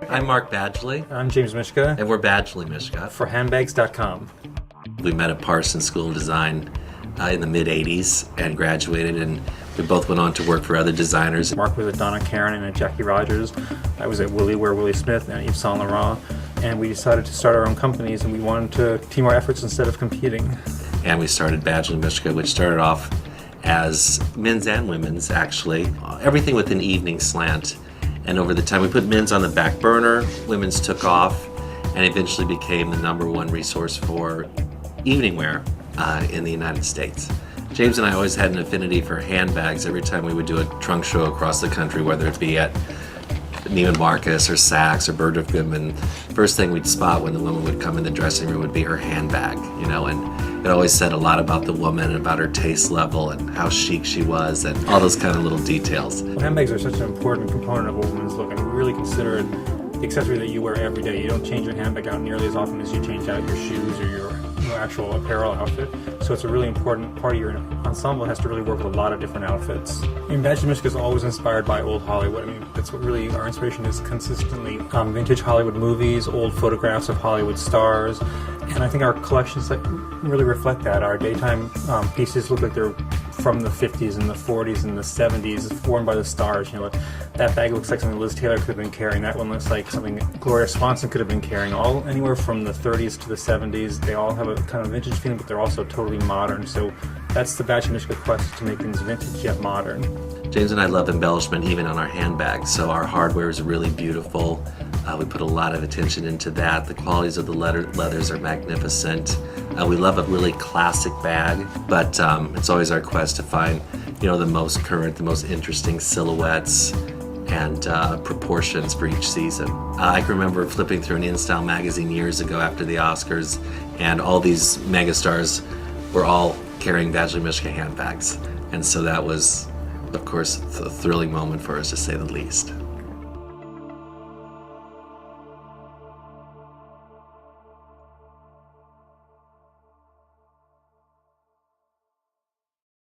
I'm Mark Badgley, I'm James Mischka and we're Badgley Mischka. for handbags.com. We met at Parsons School of Design in the mid-'80s and graduated, and we both went on to work for other designers. Mark was at Donna Karan and at Jackie Rogers. I was at Willie Smith and Yves Saint Laurent. And we decided to start our own companies, and we wanted to team our efforts instead of competing. And we started Badgley Mischka, which started off as men's and women's, actually. Everything with an evening slant. And over the time, we put men's on the back burner, women's took off, and eventually became the #1 resource for evening wear in the United States. James and I always had an affinity for handbags. Every time we would do a trunk show across the country, whether it be at Neiman Marcus or Saks or Bergdorf Goodman, first thing we'd spot when the woman would come in the dressing room would be her handbag, and it always said a lot about the woman and about her taste level and how chic she was and all those kind of little details. Well, handbags are such an important component of a woman's look, and really consider it the accessory that you wear every day. You don't change your handbag out nearly as often as you change out your shoes or your actual apparel outfit. So it's a really important part of your ensemble. It has to really work with a lot of different outfits. Badgley Mischka is always inspired by old Hollywood. That's what really our inspiration is consistently. Vintage Hollywood movies, old photographs of Hollywood stars, and I think our collections really reflect that. Our daytime pieces look like they're from the 50s and the 40s and the 70s, worn by the stars. That bag looks like something Liz Taylor could have been carrying. That one looks like something Gloria Swanson could have been carrying. All anywhere from the 30s to the 70s. They all have a kind of vintage feeling, but they're also totally modern. So that's the Badgley Mischka quest, to make things vintage yet modern. James and I love embellishment even on our handbags, so our hardware is really beautiful. We put a lot of attention into that. The qualities of the leathers are magnificent. We love a really classic bag, but it's always our quest to find, the most current, the most interesting silhouettes and proportions for each season. I can remember flipping through an InStyle magazine years ago after the Oscars, and all these megastars were all carrying Badgley Mischka handbags, and so that was, of course, a thrilling moment for us, to say the least.